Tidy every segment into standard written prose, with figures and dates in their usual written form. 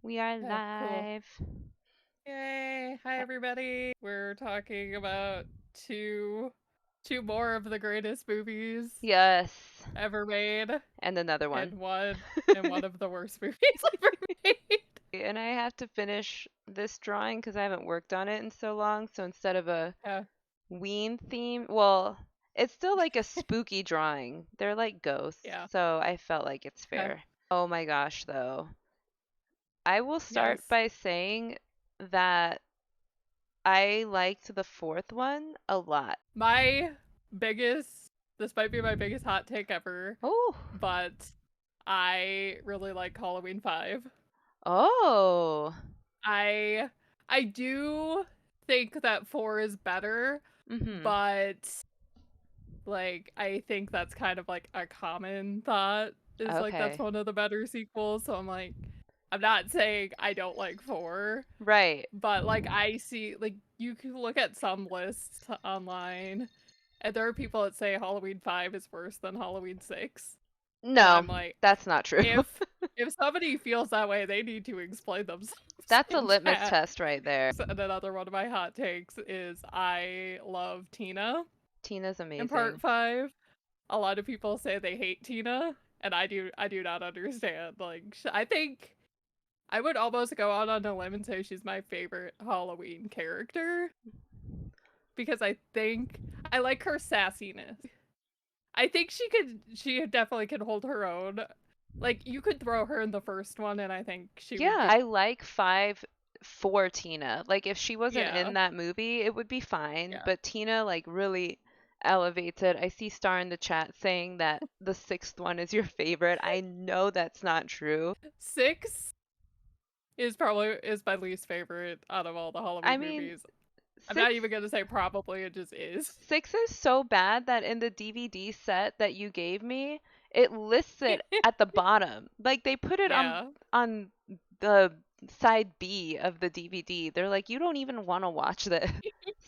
We are Yeah, cool. live. Yay! Hi everybody. We're talking about two two more of the greatest movies Yes. ever made, And another one. and one of the worst movies ever made. And I have to finish this drawing because I haven't worked on it in so long. So instead of a Yeah, Ween theme, well, it's still like a spooky drawing. They're like ghosts. yeah, So I felt like it's yeah. fair. Oh my gosh, though. I will start Yes. by saying that I liked the fourth one a lot. My biggest this might be my biggest hot take ever, Oh. but I really like Halloween 5. Oh. I I do think that 4 is better, Mm-hmm. but like, I think that's kind of like a common thought is like that's Okay. one of the better sequels. So I'm like, I'm not saying I don't like 4, Right. but like I see like you can look at some lists online and there are people that say Halloween 5 is worse than Halloween 6. And No, I'm like, that's not true. if somebody feels that way, they need to explain themselves That's a in litmus chat. test right there. And another one of my hot takes is I love Tina Tina's in amazing. part 5. A lot of people say they hate Tina, and I do not understand. Like I think I would almost go out on a limb and say she's my favorite Halloween character because I think I like her sassiness. I think she definitely can hold her own. Like you could throw her in the first one and I think she would Yeah, go. I like 5 for Tina. Like if she wasn't Yeah. in that movie, it would be fine, Yeah. but Tina like really elevates it. I see Star in the chat saying that the sixth one is your favorite. I know that's not true. 6 is my least favorite out of all the I Halloween mean, movies. I'm not 6 even going to say probably, it just is. 6 is so bad that in the DVD set that you gave me, it lists it at the bottom. Like they put it Yeah. on the side B of the DVD. They're like, you don't even want to watch this.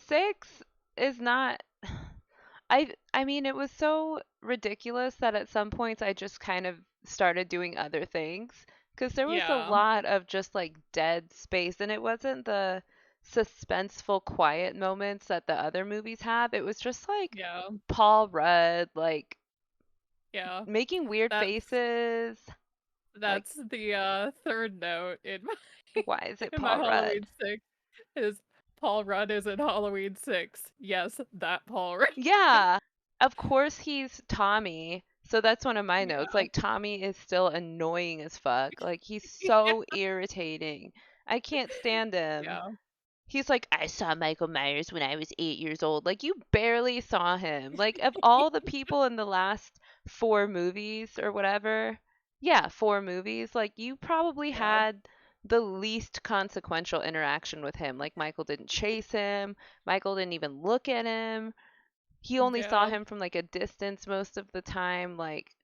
6 is not I mean, it was so ridiculous that at some points I just kind of started doing other things because there was a Yeah. lot of just like dead space and it wasn't the suspenseful quiet moments that the other movies have. It was just like Yeah. Paul Rudd like Yeah. making weird That's faces. Like, that's the third note in my why is it in my Paul Halloween Rudd? 6 is Paul Rudd is in Halloween 6. Yes, that Paul Rudd. Yeah, of course he's Tommy. So that's one of my notes. Yeah. Like Tommy is still annoying as fuck. Like he's so irritating. I can't stand him. Yeah. He's like, I saw Michael Myers when I was 8 years old. Like you barely saw him. Like of all the people in the last 4 movies or whatever, yeah, 4 movies, like you probably Yeah. had the least consequential interaction with him. Like Michael didn't chase him. Michael didn't even look at him. He only saw Yeah. him from like a distance most of the time. Like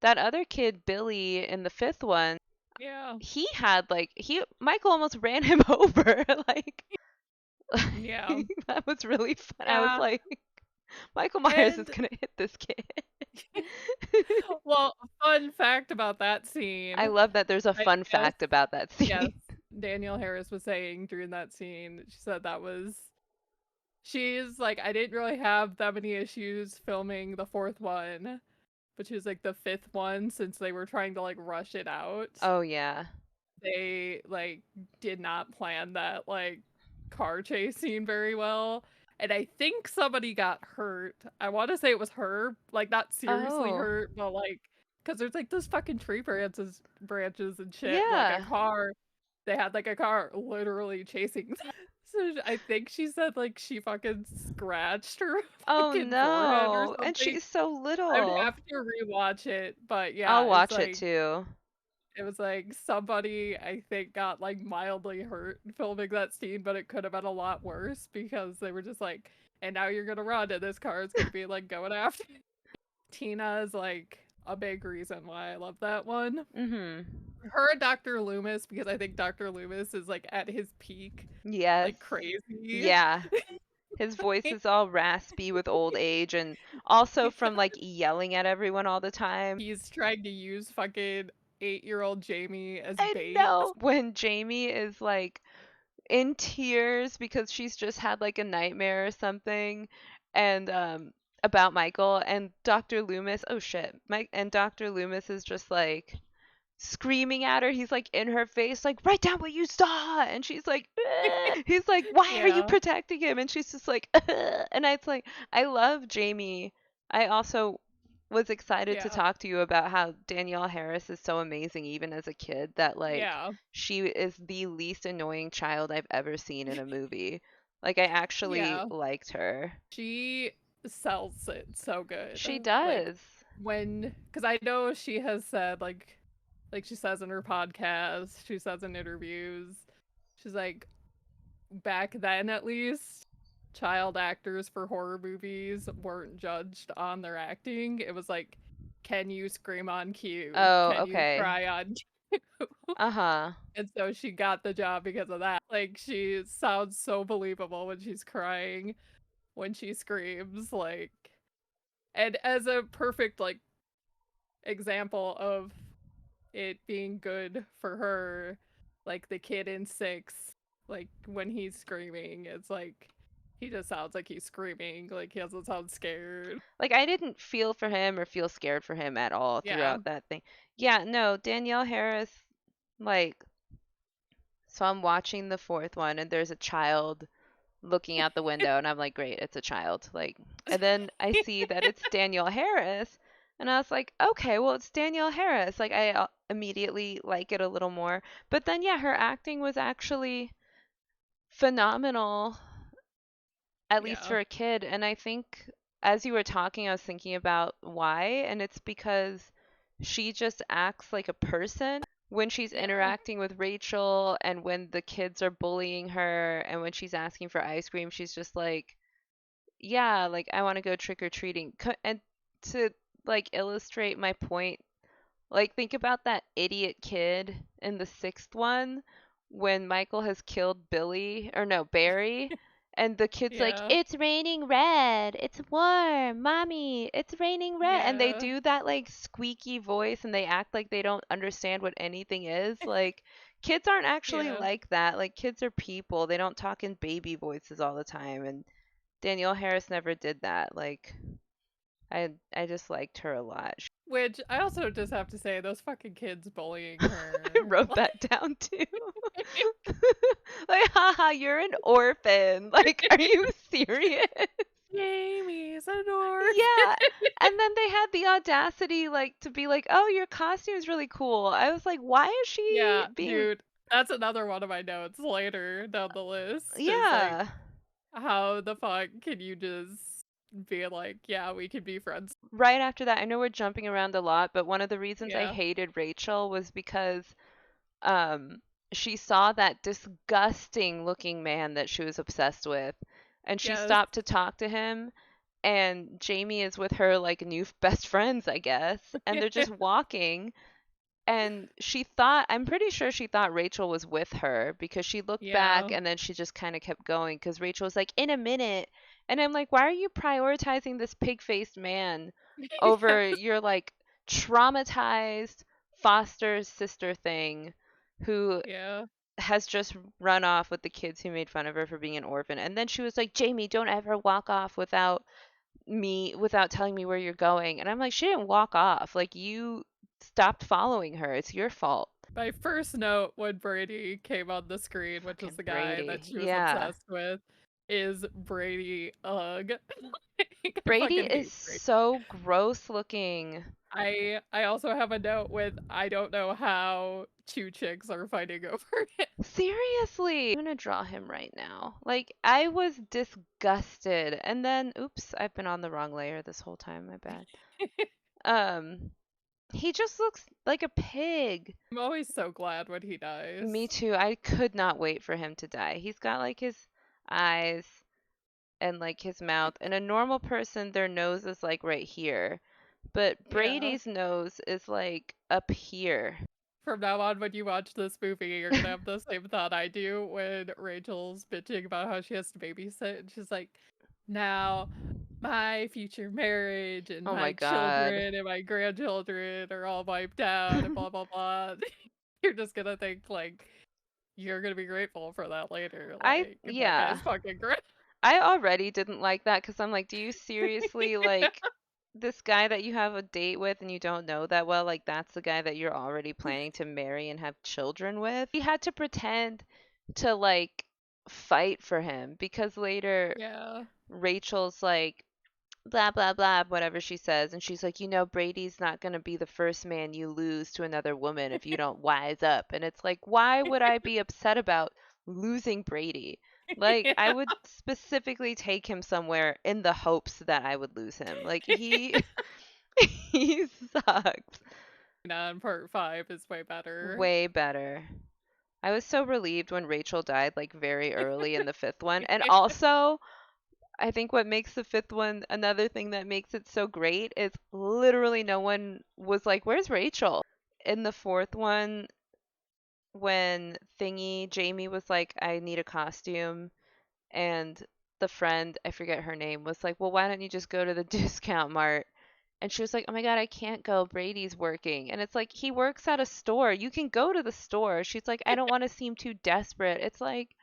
that other kid, Billy, in the fifth one, Yeah. he had like he Michael almost ran him over. Like Yeah. that was really fun. I was Yeah. like, Michael Myers is And gonna hit this kid. well, fun fact about that I scene, love that there's a I fun guess fact about that yes, scene. Danielle Harris was saying during that scene, she said that was she's like, I didn't really have that many issues filming the fourth one, which is like the fifth one since they were trying to like rush it out. Oh yeah. They like did not plan that like car chase scene very well. And I think somebody got hurt. I want to say it was her, like not seriously Oh. hurt, but like because there's like those fucking tree branches and shit. And, like a Yeah. car, they had like a car literally chasing. So I think she said like she fucking scratched her Oh fucking forehead or no. And something. she's so I would little. have to rewatch it, but yeah, I'll watch it too. it was like somebody I think got like mildly hurt filming that scene, but it could have been a lot worse because they were just like, and now you're gonna run and this car is gonna be like going after you." Tina is like a big reason why I love that one. Mhm. Her and Dr. Loomis, because I think Dr. Loomis is like at his peak, Yes. like crazy. Yeah. His voice is all raspy with old age and also from like yelling at everyone all the time. He's trying to use fucking 8-year-old Jamie as I bait. know. When Jamie is like in tears because she's just had like a nightmare or something and about Michael and Dr. Loomis, oh shit. Mike and Dr. Loomis is just like screaming at her. He's like in her face, like, write down what you saw. And she's like, "Ugh." He's like, why are you Yeah. protecting him? And she's just like, "Ugh." And it's like, I love Jamie. I also was excited to Yeah. talk to you about how Danielle Harris is so amazing, even as a kid, that like Yeah. she is the least annoying child I've ever seen in a movie. Like, I actually Yeah. liked her. She sells it so good. She Like does. when cuz I know she has said like she says in her podcast, she says in interviews, she's like back then at least child actors for horror movies weren't judged on their acting. It was like can you scream on cue? Oh, Can you okay. cry on cue? Uh-huh. And so she got the job because of that. Like she sounds so believable when she's crying, when she screams, like and as a perfect like example of it being good for her, like the kid in 6, like when he's screaming, it's like he just sounds like he's screaming, like he doesn't sound scared. Like I didn't feel for him or feel scared for him at all Yeah. throughout that thing. Yeah, no, Danielle Harris, like, so I'm watching the fourth one and there's a child looking out the window and I'm like, great, it's a child. Like, and then I see that it's Danielle Harris and I was like, okay, well, it's Danielle Harris. Like, I immediately like it a little more. But then, yeah, her acting was actually phenomenal, at least Yeah. for a kid. And I think as you were talking, I was thinking about why, and it's because she just acts like a person when she's Yeah. interacting with Rachel and when the kids are bullying her and when she's asking for ice cream, she's just like, yeah, like I want to go trick or treating. And to like illustrate my point, like, think about that idiot kid in the sixth one when Michael has killed Billy, or no, Barry, and the kid's like, Yeah. it's raining red, it's warm, mommy, it's raining red. And they Yeah. do that, like, squeaky voice and they act like they don't understand what anything is. Like, kids aren't actually Yeah. like that. Like, kids are people, they don't talk in baby voices all the time. And Danielle Harris never did that. Like, I just liked her a lot. Which I also just have to say, those fucking kids bullying I her. wrote that down too. Like, haha, you're an orphan. Like, are you serious? Jamie's an orphan. Yeah. And then they had the audacity, like, to be like, oh, your costume's really cool. I was like, why is she Yeah, being. dude. That's another one of my notes later down the list is like, Yeah. how the fuck can you just be like, yeah, we can be friends? Right after that, I know we're jumping around a lot, but one of the reasons I Yeah. hated Rachel was because um, she saw that disgusting looking man that she was obsessed with, and she Yes. stopped to talk to him. And Jamie is with her like new best friends, I guess, and they're just walking. And she thought, I'm pretty sure she thought Rachel was with her because she looked back Yeah. and then she just kind of kept going because Rachel was like, in a minute. And I'm like, why are you prioritizing this pig faced man over Yes. your like traumatized foster sister thing who Yeah. has just run off with the kids who made fun of her for being an orphan? And then she was like, Jamie, don't ever walk off without telling me where you're going. And I'm like, she didn't walk off. Like, you stopped following her. It's your fault. My first note when Brady came on the screen, which was Fucking the guy that Brady. she was Yeah. obsessed with, is Brady ugh. Like, I Brady fucking is hate Brady. so gross looking. I also have a note with I don't know how two chicks are fighting over it. Seriously. I'm gonna draw him right now. Like, I was disgusted. And then, oops, I've been on the wrong layer this whole time. My bad. Um, he just looks like a pig. I'm always so glad when he Me dies. too. I could not wait for him to die. He's got like his eyes and like his mouth. And a normal person, their nose is like right here. But Yeah. Brady's nose is like up here. From now on, when you watch this movie, you're gonna have the same thought I do when Rachel's bitching about how she has to babysit, and she's like, now my future marriage and Oh my my God. children and my grandchildren are all wiped out and blah blah blah. You're just gonna think like you're gonna be grateful for that later. Like that Yeah. guy's fucking great. I already didn't like that because I'm like, do you seriously like this guy that you have a date with and you don't know that well? Like, that's the guy that you're already planning to marry and have children with? He had to pretend to like fight for him because later Yeah. Rachel's like, blah blah blah whatever she says, and she's like, Brady's not going to be the first man you lose to another woman if you don't wise up. And it's like, why would I be upset about losing Brady? Like, I Yeah. would specifically take him somewhere in the hopes that I would lose him. Like, he he sucks. And part 5 is way better. Way better. I was so relieved when Rachel died, like very early in the fifth one. And also, I think what makes the fifth one, another thing that makes it so great, is literally no one was like, "Where's Rachel?" In the fourth one, when Jamie was like, "I need a costume," and the friend, I forget her name, was like, "Well, why don't you just go to the discount mart?" And she was like, "Oh my God, I can't go. Brady's working." And it's like, he works at a store. You can go to the store. She's like, "I don't want to seem too desperate." It's like,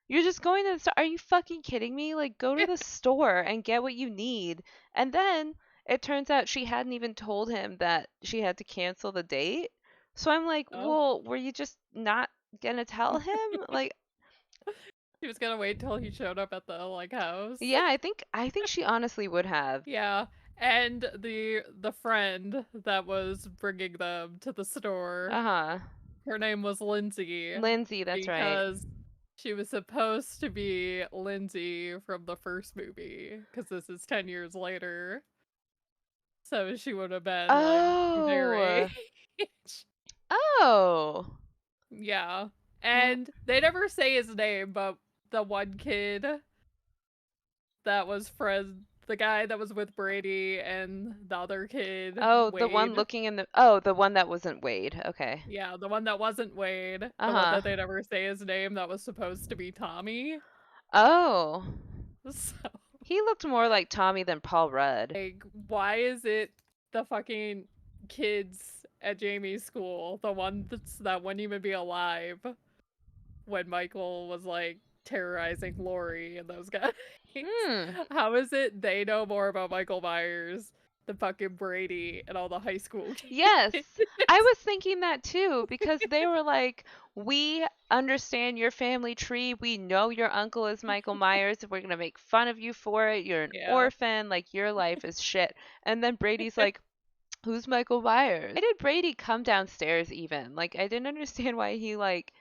you're just going to the store. Are you fucking kidding me? Like, go to the store and get what you need. And then it turns out she hadn't even told him that she had to cancel the date. So I'm like, Oh. well, were you just not gonna tell him? Like, She was gonna wait till he showed up at the like house. yeah, I think she honestly would have. Yeah. And the friend that was bringing them to the store, Uh-huh. her name was Lindsay Lindsay, that's right. because she was supposed to be Lindsay from the first movie because this is 10 years later. So she would have been like their age. Oh. Oh. Yeah. Well, And they never say his name, but the one kid that was friend the guy that was with Brady and the other kid, oh, the one Wade. looking in the oh, the one that wasn't Wade. Okay. Yeah, the one that wasn't Wade, the one Uh-huh. that they never say his name that was supposed to be Tommy. Oh. So, He looked more like Tommy than Paul Rudd. like, why is it the fucking kids at Jamie's school, the one that wouldn't even be alive when Michael was like terrorizing Lori and those guys? Hmm. How is it they know more about Michael Myers than fucking Brady and all the high school Yes. kids? I was thinking that too because they were like, "We understand your family tree. We know your uncle is Michael Myers. We're going to make fun of you for it. You're an Yeah. orphan. Like, your life is shit." And then Brady's like, "Who's Michael Myers?" Why did Brady come downstairs even? Like, I didn't understand why he like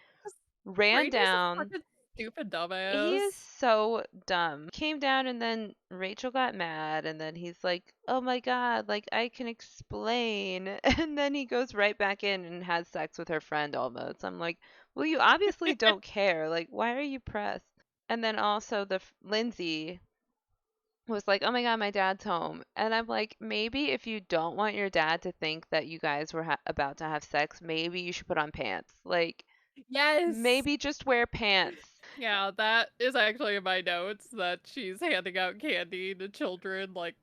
ran Brady's a down. fucking stupid He dumbass. is so dumb. Came down and then Rachel got mad and then he's like, "Oh my God, like I can explain." And then he goes right back in and has sex with her friend almost. I'm like, "Well, you obviously don't care. Like, why are you pressed?" And then also Lindsay was like, "Oh my God, my dad's home." And I'm like, maybe if you don't want your dad to think that you guys were about to have sex, maybe you should put on pants. Like, Yes. maybe just wear pants. Yeah, that is actually in my notes that she's handing out candy to children like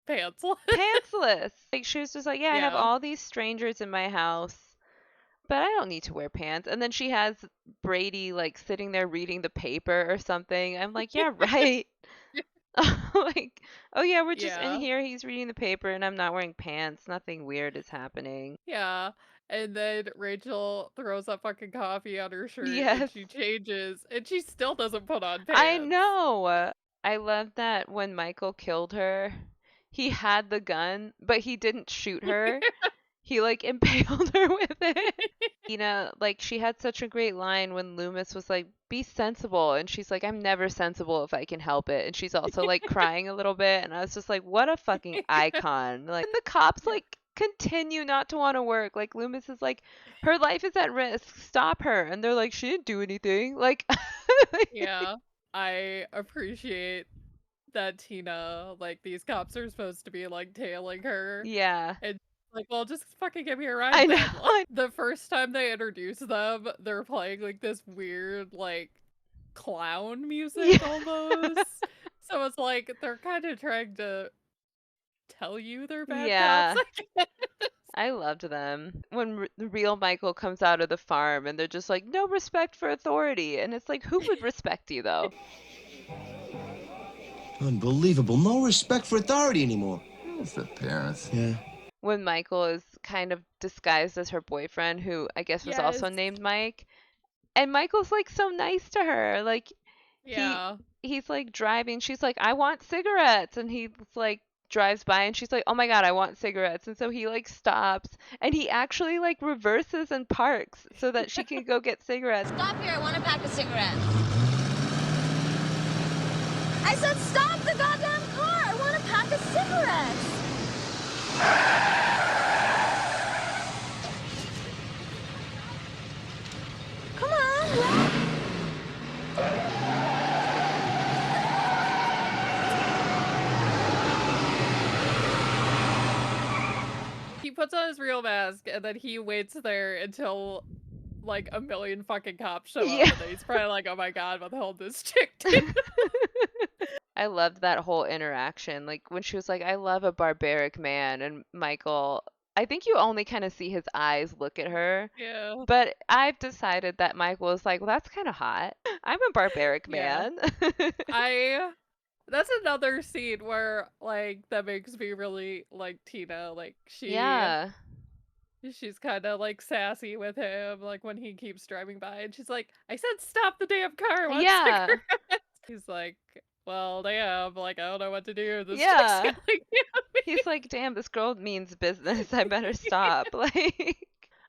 pantsless. Pantsless. Like, she was just like, "Yeah, I have Yeah. all these strangers in my house, but I don't need to wear pants." And then she has Brady like sitting there reading the paper or something. I'm like, "Yeah, right." Like, "Oh yeah, we're just in Yeah. here. He's reading the paper and I'm not wearing pants. Nothing weird is happening." Yeah. And then Rachel throws up fucking coffee on her shirt and Yes. she changes and she still doesn't put on I pants. know. I love that when Michael killed her, he had the gun, but he didn't shoot her. He like impaled her with it. Like she had such a great line when Loomis was like, "Be sensible." And she's like, "I'm never sensible if I can help it." And she's also like crying a little bit. And I was just like, what a fucking icon. Like, and the cops Yeah. like continue not to want to work. Like, Loomis is like, "Her life is at risk. Stop her." And they're like, "She didn't do anything." Like, Yeah. I appreciate that Tina, like these cops are supposed to be like tailing her. yeah. And like, well, just fucking give me a ride I know. then. Like, the first time they introduce them, they're playing like this weird, like, clown music Yeah. almost. So it's like they're kind of trying to tell you they're bad cops, Yeah. I guess. I loved them. When the real Michael comes out of the farm and they're just like, no respect for authority. And it's like, who would respect you though? Unbelievable. No respect for authority anymore. It's the parents. Yeah. When Michael is kind of disguised as her boyfriend, who I guess was Yes. also named Mike. And Michael's like so nice to her. Like he Yeah. he's like driving. She's like, I want cigarettes. And he's like drives by and she's like, oh my God, I want cigarettes. And so he like stops and he actually like reverses and parks so that she can go get cigarettes. Stop here, I want a pack of cigarettes. I said stop the goddamn car! I want a pack of cigarettes! Come on, He puts on his real mask and then he waits there until like a million fucking cops show Yeah. up and then he's probably like, oh my God, what the hell did this chick do? I loved that whole interaction. Like when she was like, I love a barbaric man. And Michael, I think you only kind of see his eyes look at her. Yeah. But I've decided that Michael is like, well, that's kind of hot. I'm a barbaric Yeah. man. That's another scene where like that makes me really like Tina. Like Yeah. she's kind of like sassy with him, like when he keeps driving by, and she's like, "I said stop the damn car, I want Yeah. cigarettes." He's like, "Well, damn, like I don't know what to do. This chick's Yeah. yelling at me." He's like, damn, this girl means business. I better stop. Like,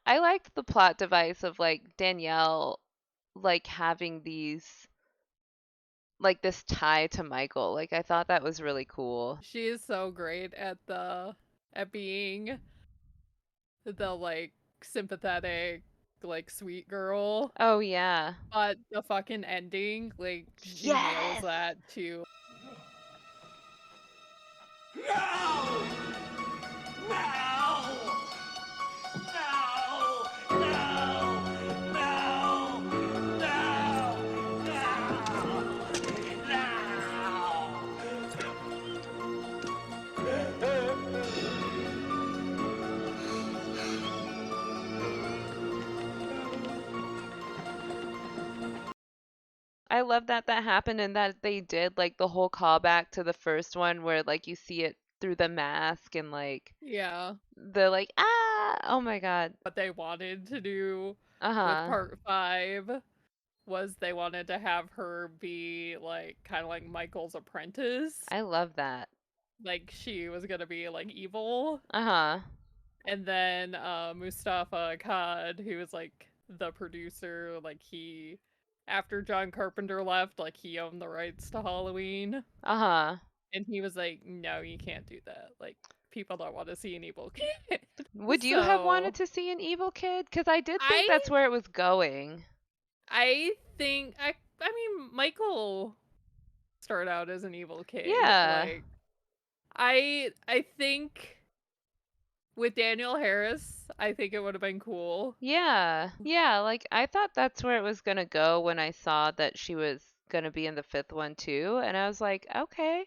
I liked the plot device of like Danielle, like having like this tie to Michael. Like, I thought that was really cool. She is so great at being the like sympathetic, like sweet girl. Oh, yeah. But the fucking ending, like she nails Yes. that too. No! No! No! No! No! I love that that happened and that they did like the whole callback to the first one where like you see it through the mask and like Yeah. the like, ah, oh my God. What they wanted to do with Uh-huh. part 5 was they wanted to have her be like kind of like Michael's apprentice. I love that. Like she was gonna be like evil. Uh-huh. And then Mustafa Akkad, who was like the producer, like he after John Carpenter left, like he owned the rights to Halloween. Uh-huh. And he was like, no, you can't do that. Like people don't want to see an evil kid. Would you have So, wanted to see an evil kid? Because I did think I that's where it was going. think I mean Michael started out as an evil kid. Yeah. Like I think with Daniel Harris, I think it would have been cool. Yeah. Yeah, like I thought that's where it was gonna go when I saw that she was gonna be in the fifth one too, and I was like, okay.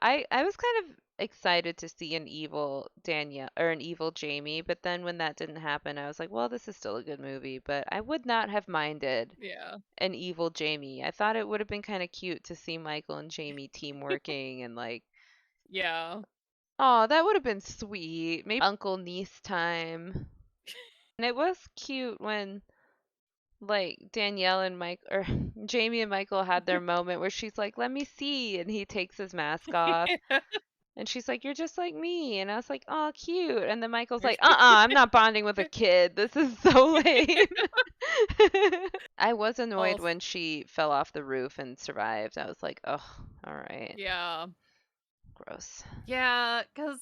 I was kind of excited to see an evil Danielle or an evil Jamie, but then when that didn't happen, I was like, well, this is still a good movie, but I would not have minded Yeah. an evil Jamie. I thought it would have been kind of cute to see Michael and Jamie team working and like, Yeah. oh, that would have been sweet. Maybe uncle niece time. And it was cute when like Danielle and Mike or Jamie and Michael had their moment where she's like, "Let me see," and he takes his mask off. And she's like, "You're just like me." And I was like, "Oh, cute." And then Michael's like, I'm not bonding with a kid. This is so lame." I was annoyed Also, when she fell off the roof and survived. I was like, "Oh, all right. yeah. Gross." Yeah, because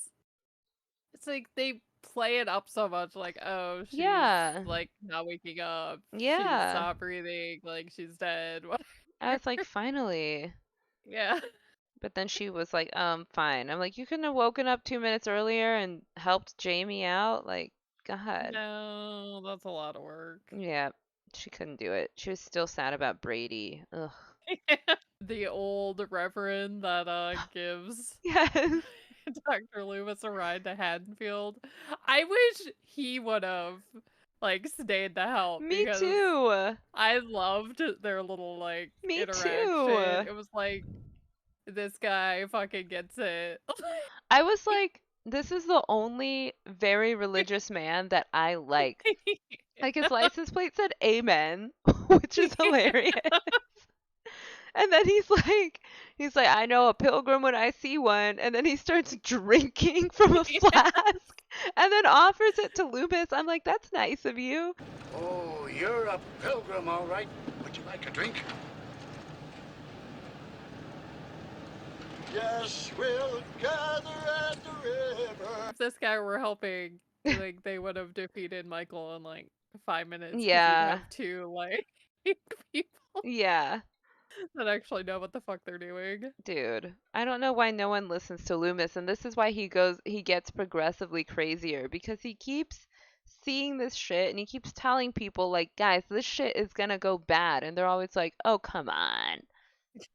it's like they play it up so much, like, oh, she's Yeah. like not waking up. She's Yeah. not breathing, like she's dead. I was like, "Finally." Yeah. But then she was like, fine. I'm like, you couldn't have woken up 2 minutes earlier and helped Jamie out? Like, God. No, that's a lot of work. Yeah, she couldn't do it. She was still sad about Brady. Ugh. the old reverend that gives Yes. Dr. Loomis a ride to Haddonfield. I wish he would have like stayed to help Me because too. I loved their little like Me interaction. too. It was like this guy fucking gets it. I was like, this is the only very religious man that I like. Like his license plate said amen, which is hilarious. And then he's like, I know a pilgrim when I see one. And then he starts drinking from a flask and then offers it to Loomis. I'm like, that's nice of you. Oh, you're a pilgrim, all right. Would you like a drink? Yes, we'll gather at the river. If this guy were helping, like they would have defeated Michael in like 5 minutes because you'd Yeah. have two like people Yeah. that actually know what the fuck they're doing. Dude, I don't know why no one listens to Loomis, and this is why he gets progressively crazier because he keeps seeing this shit and he keeps telling people like, guys, this shit is gonna go bad, and they're always like, oh, come on.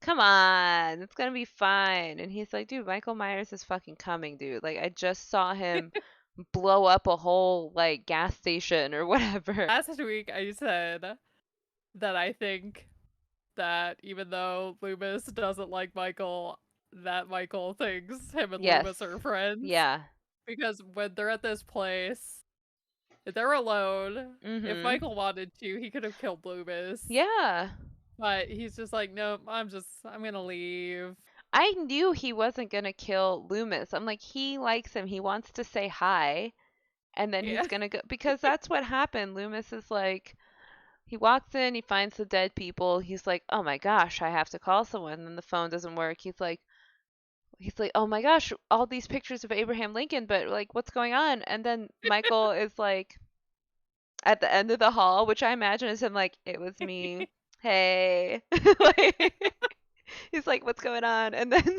Come on, it's gonna be fine. And he's like, dude, Michael Myers is fucking coming, dude. Like, I just saw him blow up a whole like gas station or whatever. Last week I said that I think that even though Loomis doesn't like Michael, that Michael thinks him and Yes. Loomis are friends. Yeah. Because when they're at this place, they're alone. If Mhm. Michael wanted to, he could have killed Loomis. Yeah. But he's just like, nope, I'm gonna leave. I knew he wasn't gonna kill Loomis. I'm like, he likes him. He wants to say hi, and then Yeah. he's gonna go because that's what happened. Loomis is like, he walks in, he finds the dead people. He's like, oh my gosh, I have to call someone. And then the phone doesn't work. He's like, oh my gosh, all these pictures of Abraham Lincoln, but like, what's going on? And then Michael is like, at the end of the hall, which I imagine is him like, it was me. Hey. Like, he's like, what's going on? And then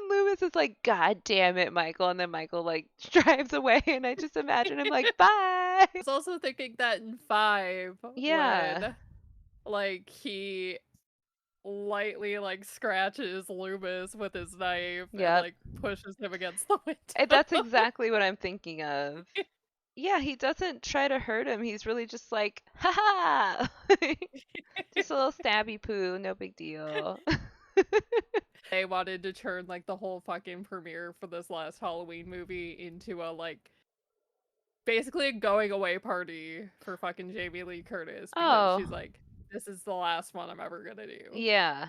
Loomis is like, God damn it, Michael. And then Michael like drives away and I just imagine him like, bye. I was also thinking that in 5, Yeah. when like he lightly like scratches Loomis with his knife and Yep. like pushes him against the window. That's exactly what I'm thinking of. Yeah, he doesn't try to hurt him. He's really just like, ha ha. Just a little stabby poo, no big deal. They wanted to turn like the whole fucking premiere for this last Halloween movie into a like basically a going away party for fucking Jamie Lee Curtis because she's Oh. like, this is the last one I'm ever gonna do. Yeah.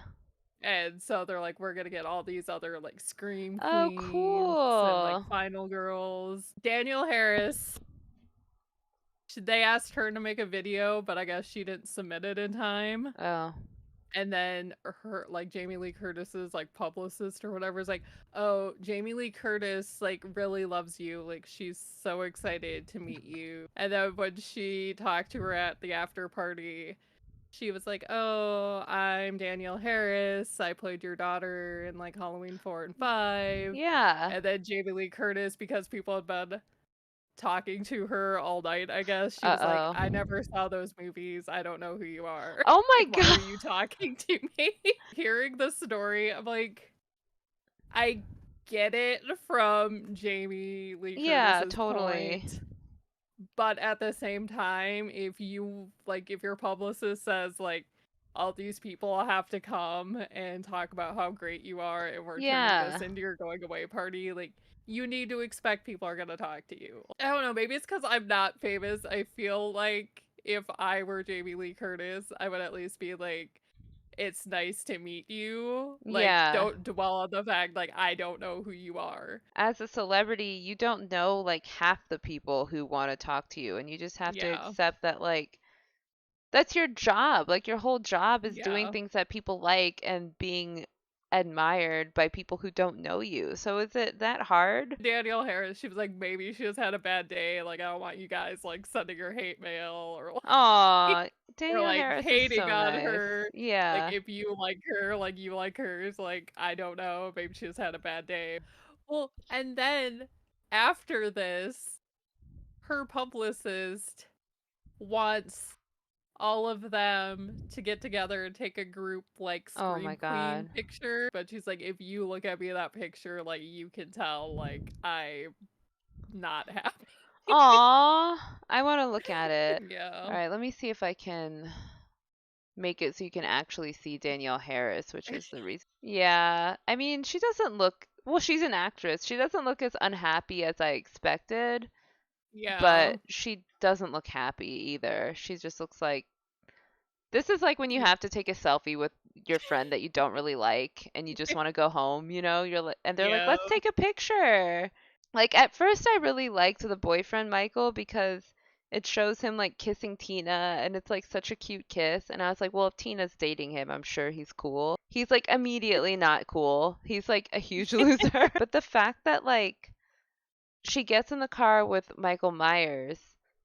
And so they're like, we're gonna get all these other like scream Oh, queens and cool. like final girls. Danielle Harris, they asked her to make a video, but I guess she didn't submit it in time. Oh. And then her like Jamie Lee Curtis's like publicist or whatever is like, oh, Jamie Lee Curtis like really loves you. Like she's so excited to meet you. And then when she talked to her at the after party, she was like, oh, I'm Danielle Harris. I played your daughter in like Halloween 4 and 5. Yeah. And then Jamie Lee Curtis, because people had been talking to her all night, I guess, she was Uh-oh. like, I never saw those movies. I don't know who you are. Oh my Why god. are you talking to me? Hearing the story, I'm like, I get it from Jamie Lee Curtis's Yeah, totally. point. But at the same time, if you like, if your publicist says like, all these people have to come and talk about how great you are, and we're turning this into your going away party, like you need to expect people are gonna talk to you. I don't know, maybe it's because I'm not famous. I feel like if I were Jamie Lee Curtis, I would at least be like, it's nice to meet you. Like, Yeah. don't dwell on the fact like I don't know who you are. As a celebrity, you don't know like half the people who want to talk to you, and you just have to Yeah. accept that like that's your job. Like your whole job is doing Yeah. things that people like and being admired by people who don't know you. So is it that hard? Danielle Harris, she was like, maybe she just had a bad day. Like, I don't want you guys like sending her hate mail or Aw, or Danielle like Harris is hating so on nice. her. Yeah. Like, if you like her, like you like hers, like I don't know, maybe she just had a bad day. Well, and then after this, her publicist wants all of them to get together and take a group like Oh my Scream Queen God. picture. But she's like, if you look at me in that picture, like you can tell like I'm not happy. Aw, I want to look at it. All Yeah. right, let me see if I can make it so you can actually see Danielle Harris, which is the reason. Yeah, I mean, she doesn't look, well, she's an actress. She doesn't look as unhappy as I expected, Yeah. but she doesn't look happy either. She just looks like, this is like when you have to take a selfie with your friend that you don't really like and you just want to go home, you know? You're like, and they're like, Yeah. "Let's take a picture." Like at first I really liked the boyfriend Michael because it shows him like kissing Tina and it's like such a cute kiss and I was like, "Well, if Tina's dating him, I'm sure he's cool." He's like immediately not cool. He's like a huge loser. But the fact that like she gets in the car with Michael Myers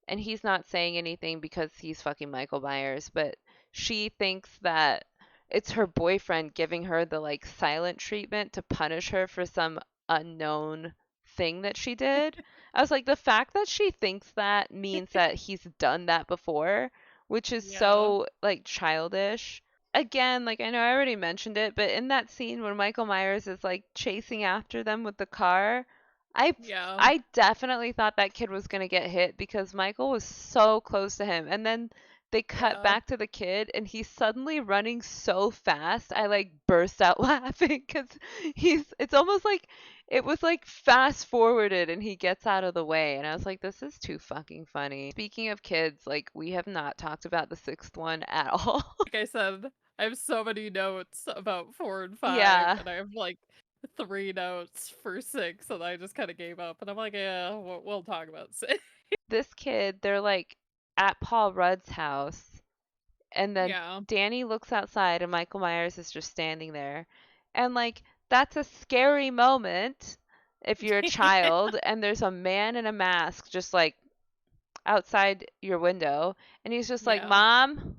and he's not saying anything because he's fucking Michael Myers, but she thinks that it's her boyfriend giving her the like silent treatment to punish her for some unknown thing that she did. I was like, the fact that she thinks that means that he's done that before, which is Yeah. so like childish. Again, like I know I already mentioned it, but in that scene when Michael Myers is like chasing after them with the car, I Yeah. I definitely thought that kid was gonna get hit because Michael was so close to him. And then they cut Yeah. back to the kid and he's suddenly running so fast. I like burst out laughing because it's almost like it was like fast forwarded and he gets out of the way. And I was like, this is too fucking funny. Speaking of kids, like we have not talked about the sixth one at all. Like I said, I have so many notes about 4 and 5, Yeah. and I have like 3 notes for 6, and I just kind of gave up. And I'm like, yeah, we'll talk about 6. This kid, they're like at Paul Rudd's house. And then Yeah. Danny looks outside and Michael Myers is just standing there. And like that's a scary moment if you're a child and there's a man in a mask just like outside your window and he's just like, Yeah. "Mom?"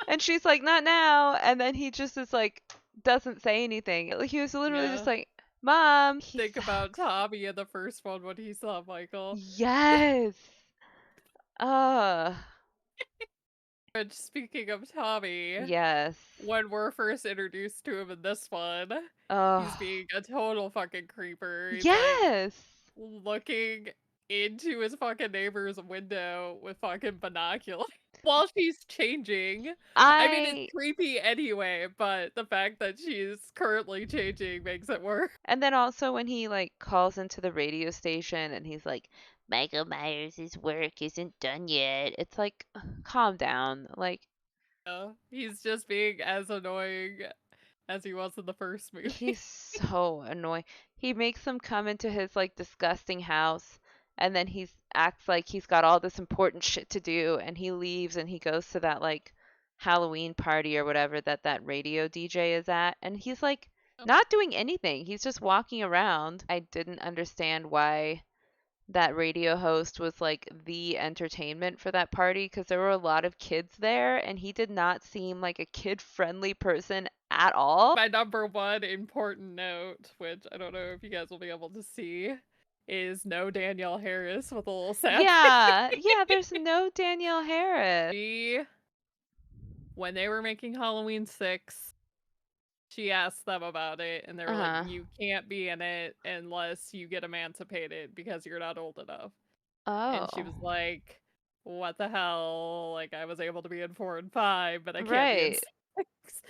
And she's like, "Not now." And then he just is like doesn't say anything. He was literally just Yeah. like, "Mom." He Think about sucks. Tommy in the first one when he saw Michael. Yes. Uh, And speaking of Tommy, yes. when we're first introduced to him in this one, he's Oh. being a total fucking creeper. He's like Yes. looking into his fucking neighbor's window with fucking binoculars while she's changing. I mean, it's I creepy anyway, but the fact that she's currently changing makes it worse. And then also when he like calls into the radio station and he's like, Michael Myers' work isn't done yet. It's like, calm down. Like, He's just being as annoying as he was in the first movie. he's so annoying. He makes them come into his like disgusting house and then he's acts like he's got all this important shit to do and he leaves and he goes to that like Halloween party or whatever that radio DJ is at and he's like not doing anything. He's just walking around. I didn't understand why that radio host was like the entertainment for that party because there were a lot of kids there and he did not seem like a kid-friendly person at all. My number one important note, which I don't know if you guys will be able to see, is no Danielle Harris with a little sad Yeah, yeah, there's no Danielle Harris. When they were making Halloween 6, she asked them about it, and they were Uh-huh. like, you can't be in it unless you get emancipated because you're not old enough. And she Oh. was like, what the hell? Like, I was able to be in 4 and 5, but I can't be in Right. 6.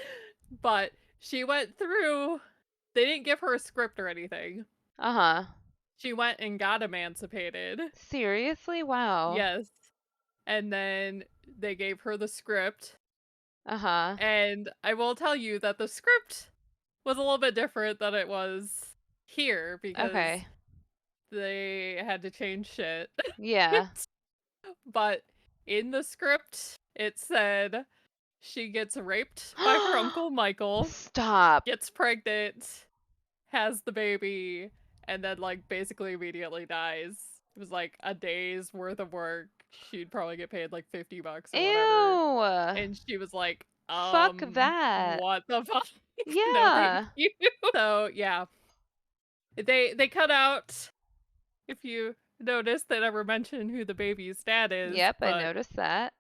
But she went through, they didn't give her a script or anything. Uh-huh. She went and got emancipated. Seriously? Wow. Yes. And then they gave her the script. Uh-huh. And I will tell you that the script was a little bit different than it was here because Okay. they had to change shit. Yeah. But in the script, it said she gets raped by her uncle Michael, Stop. gets pregnant, has the baby, and then like basically immediately dies. It was like a day's worth of work. She'd probably get paid like $50 or whatever. Ew. And she was like, Fuck that. what the fuck? No, Yeah. thank you. So yeah. They cut out, if you noticed they never mention who the baby's dad is, Yep, I but noticed that.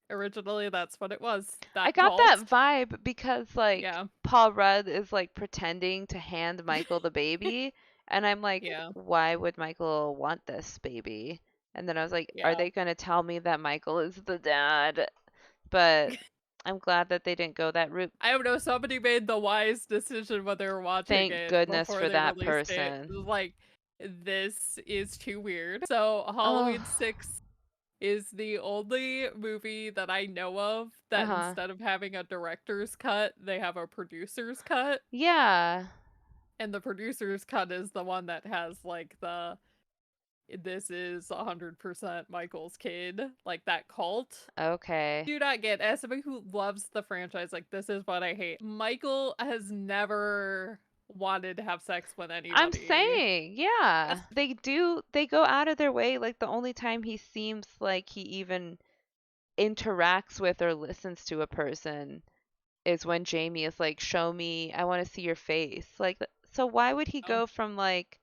originally that's what it was. I That got that cult. vibe because like Yeah. Paul Rudd is like pretending to hand Michael the baby, and I'm like, Yeah. why would Michael want this baby? And then I was like, are Yeah. they gonna tell me that Michael is the dad? But I'm glad that they didn't go that route. I don't know, somebody made the wise decision when they were watching Thank it goodness before for they that released it. It person. was like, this is too weird. So Oh, Halloween 6 is the only movie that I know of that uh-huh. instead of having a director's cut, they have a producer's cut. Yeah. And the producer's cut is the one that has like the this is 100% Michael's kid, like that cult. Okay. Do not get, as somebody who loves the franchise, like this is what I hate. Michael has never wanted to have sex with I'm anybody. saying, yeah. They go out of their way. Like the only time he seems like he even interacts with or listens to a person is when Jamie is like, "Show me, I want to see your face." Like, so why would he Oh, go from like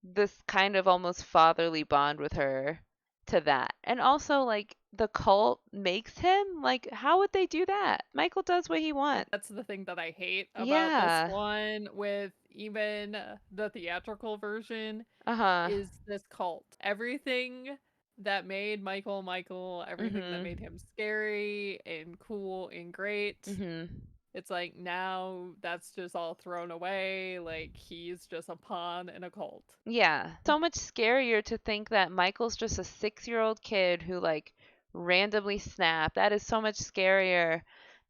this kind of almost fatherly bond with her to that? And also, like, the cult makes him? Like, how would they do that? Michael does what he wants. that's the thing that I hate about this Yeah. one with even the theatrical version Uh-huh. is this cult. Everything that made Michael Michael, everything that Mhm. made him scary and cool and great. Mhm. It's like now that's just all thrown away. Like he's just a pawn in a cult. Yeah. So much scarier to think that Michael's just a 6-year-old kid who like randomly snapped. That is so much scarier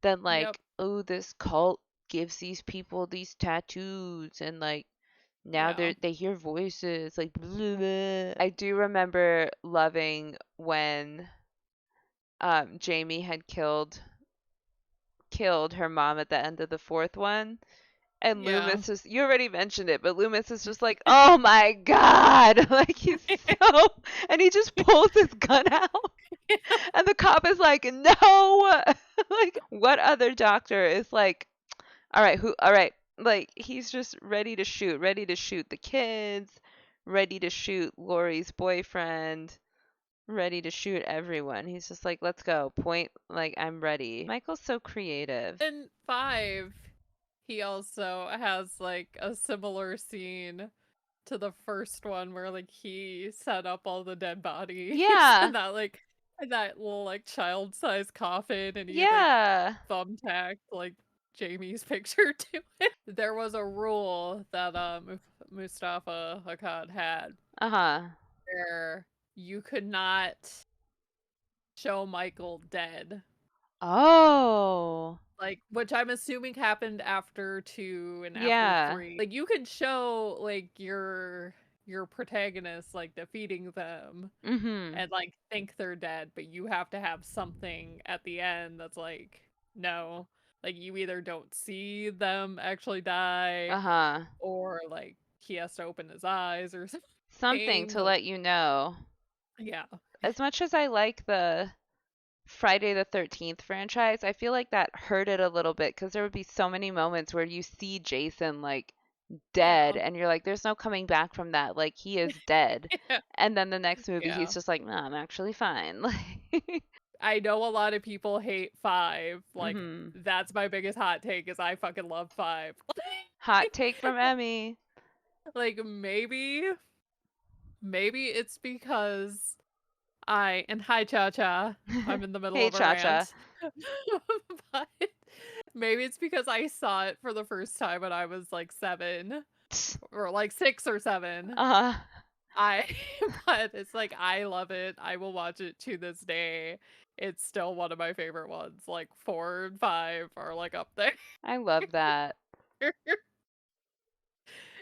than Yep. like, oh, this cult gives these people these tattoos and like now Yeah. they hear voices like blah, blah. I do remember loving when Jamie had killed her mom at the end of the fourth one. And Yeah. Loomis is, you already mentioned it, but Loomis is just like, oh my God. Like he's so, and he just pulls his gun out. And the cop is like, no. Like, what other doctor is like, all right. Like, he's just ready to shoot the kids, ready to shoot Lori's boyfriend, ready to shoot everyone. He's just like, let's go. Point, like, I'm ready. Michael's so creative. In 5, he also has like a similar scene to the first one where like he set up all the dead bodies Yeah. and that little like child-sized coffin and he like Yeah. thumbtacked like Jamie's picture to it. There was a rule that Mustafa Akkad had Uh-huh. where you could not show Michael dead. Oh. Like, which I'm assuming happened after 2 and after Yeah. 3. Like, you can show, like, your protagonist, like, defeating them Mhm. and, like, think they're dead, but you have to have something at the end that's like, no. Like, you either don't see them actually die, Uh-huh. or, like, he has to open his eyes or Something something, to like let you know. yeah. As much as I like the Friday the 13th franchise, I feel like that hurt it a little bit because there would be so many moments where you see Jason like dead Yeah. and you're like, there's no coming back from that. Like, he is dead. Yeah. And then the next movie, Yeah. he's just like, no, I'm actually fine. Like, I know a lot of people hate 5. Like, mhm. that's my biggest hot take is I fucking love 5. Hot take from Emmie. Like, maybe it's because and hi Cha Cha, I'm in the middle Hey, of a Cha-Cha. rant. But maybe it's because I saw it for the first time when I was like 7 or like 6 or 7. Uh-huh. I but it's like I love it. I will watch it to this day. It's still one of my favorite ones. Like 4 and 5 are like up there. I love that.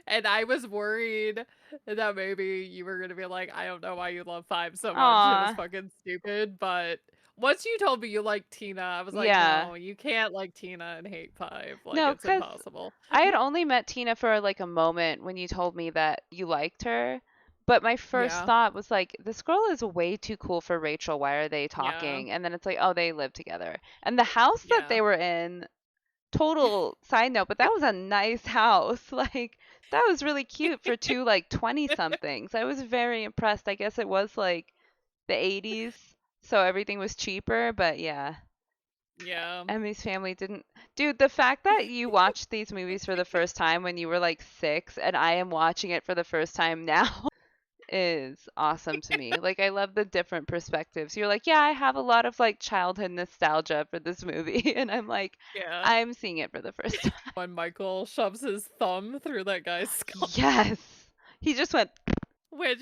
And I was worried that maybe you were gonna be like, I don't know why you love 5 so much. It was Aw. fucking stupid. But once you told me you liked Tina, I was like, Yeah. no, you can't like Tina and hate 5. Like, No, it's because impossible. I had only met Tina for like a moment when you told me that you liked her. But my first Yeah. thought was like, this girl is way too cool for Rachel. Why are they Yeah. talking? And then it's like, oh, they live together. And the house that Yeah. they were in, total side note, but that was a nice house. Like, That was really cute for two like 20 somethings. I was very impressed. I guess it was like the 80s, so everything was cheaper, but yeah. Yeah. Emmy's family didn't. Dude, the fact that you watched these movies for the first time when you were like 6 and I am watching it for the first time now is awesome to me. Like, I love the different perspectives. You're like, yeah, I have a lot of like childhood nostalgia for this movie. And I'm like, Yeah. I'm seeing it for the first time. When Michael shoves his thumb through that guy's skull. Yes. He just went, Which,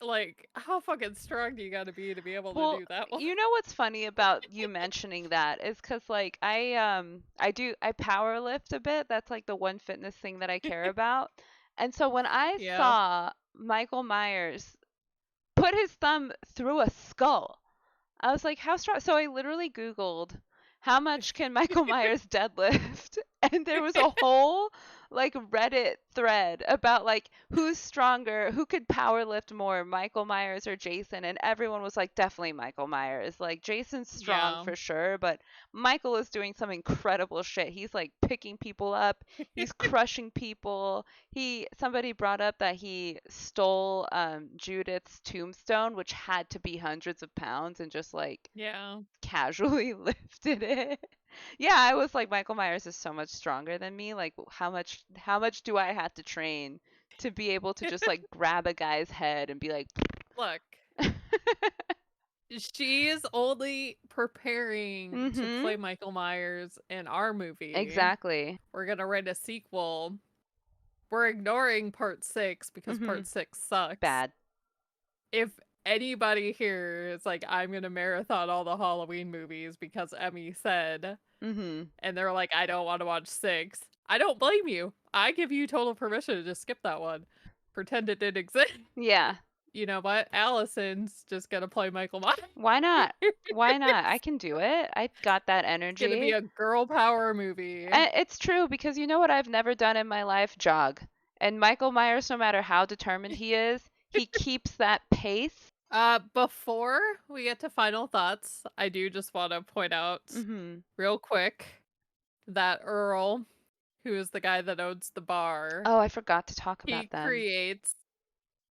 like, how fucking strong do you gotta be able to well, do that one? you know what's funny about you mentioning that is because like I power lift a bit. That's like the one fitness thing that I care about. And so when I Yeah. saw Michael Myers put his thumb through a skull, I was like, how strong? So I literally Googled how much can Michael Myers deadlift? And there was a whole like Reddit thread about like who's stronger, who could power lift more, Michael Myers or Jason, and everyone was like definitely Michael Myers. Like Jason's strong Yeah. for sure, but Michael is doing some incredible shit. He's like picking people up, he's crushing people. Somebody brought up that he stole Judith's tombstone, which had to be hundreds of pounds, and just like Yeah. casually lifted it. Yeah, I was like, Michael Myers is so much stronger than me. Like, how much do I have to train to be able to just like grab a guy's head and be like, Look, she is only preparing to mm-hmm, play Michael Myers in our movie. exactly, We're gonna write a sequel. We're ignoring part 6 because mm-hmm, part 6 sucks. bad. If anybody here is like, I'm gonna marathon all the Halloween movies because Emmy said, Mm-hmm. and they're like, I don't want to watch 6, I don't blame you. I give you total permission to just skip that one. Pretend it didn't exist. Yeah. You know what? Allison's just gonna play Michael Myers. Why not? Why not? I can do it. I got that It's gonna be energy. a girl power movie. And it's true because you know what I've never done in my life? Jog. And Michael Myers, no matter how determined he is, he keeps that pace. Before we get to final thoughts, I do just want to point out Mm-hmm. real quick that Earl, who is the guy that owns the bar, Oh, I forgot to talk he about them. creates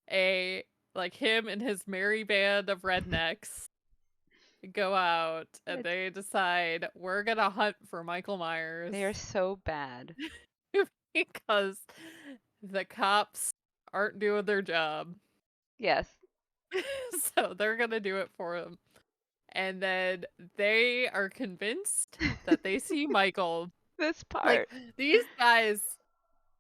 him and his merry band of rednecks go out and they decide we're gonna hunt for Michael Myers. They are so bad. Because the cops aren't doing their job. Yes. So they're gonna do it for him. And then they are convinced that they see Michael. This part. Like, these guys,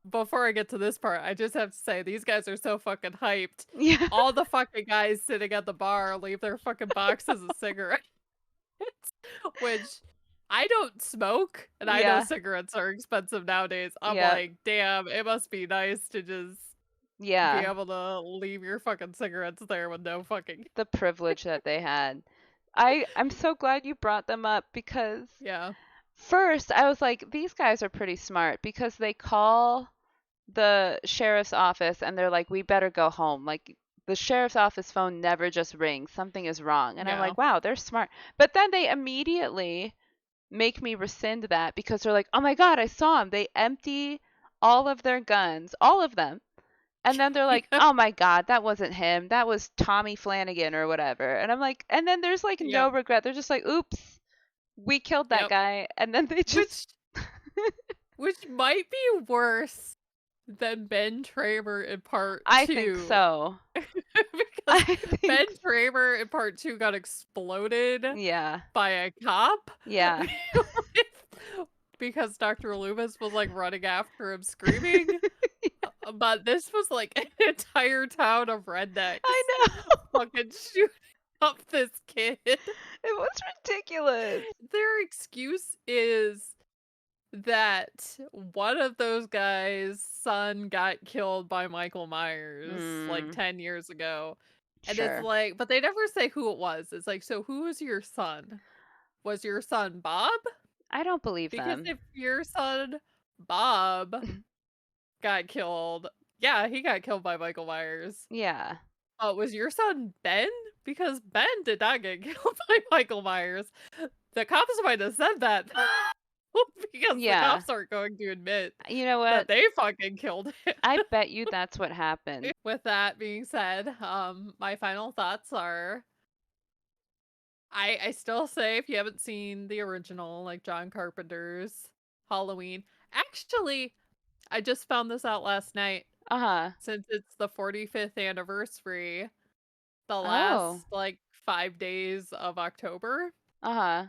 before I get to this part, I just have to say, these guys are so fucking hyped. Yeah. All the fucking guys sitting at the bar leave their fucking boxes of cigarettes. Which, I don't smoke, and I know Yeah. cigarettes are expensive nowadays. I'm Yeah. like, damn, it must be nice to just be Yeah. able to leave your fucking cigarettes there with no fucking... The privilege that they had. I'm so glad you brought them up because Yeah. first I was like, these guys are pretty smart because they call the sheriff's office and they're like, we better go home. Like, the sheriff's office phone never just rings. Something is wrong. And I'm Yeah. like, wow, they're smart. But then they immediately make me rescind that because they're like, oh my God, I saw him. They empty all of their guns, all of them. And then they're like, oh my God, that wasn't him. That was Tommy Flanagan or whatever. And I'm like, and then there's like no Yep. regret. They're just like, oops, we killed that Yep. guy. And then they just. Which might be worse than Ben Tramer in part 2. I think so. Because Ben Tramer in part 2 got exploded Yeah. by a cop. Yeah. Because Dr. Loomis was like running after him screaming. But this was like an entire town of rednecks. I know. Fucking shooting up this kid. It was ridiculous. Their excuse is that one of those guys' son got killed by Michael Myers like 10 years ago. And Sure. it's like, but they never say who it was. It's like, so who was your son? Was your son Bob? I don't believe Because them. if your son Bob got killed, yeah, he got killed by Michael Myers. Yeah. Was your son Ben? Because Ben did not get killed by Michael Myers. The cops might have said that. because the Yeah. cops aren't going to admit You know that what? they fucking killed it. I bet you that's what happened. With that being said, my final thoughts are I still say if you haven't seen the original, like John Carpenter's Halloween, actually, I just found this out last night. Uh-huh. Since it's the 45th anniversary, the Oh. last like 5 days of October, Uh-huh.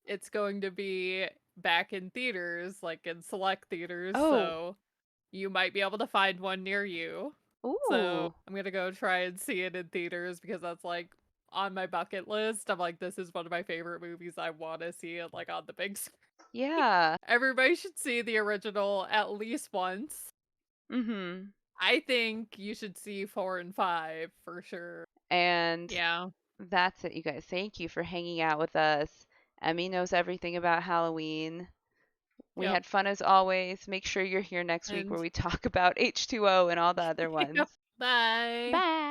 it's going to be back in theaters, like in select theaters. Oh. So you might be able to find one near you. So Ooh. I'm gonna go try and see it in theaters because that's like on my bucket list. I'm like, this is one of my favorite movies. I want to see it like on the big screen. Yeah. Everybody should see the original at least once. Mm-hmm. I think you should see 4 and 5 for sure. And Yeah. that's it, you guys. Thank you for hanging out with us. Emmy knows everything about Halloween. We Yep. had fun as always. Make sure you're here next week And where we talk about H2O and all the other yep. ones. Bye. Bye.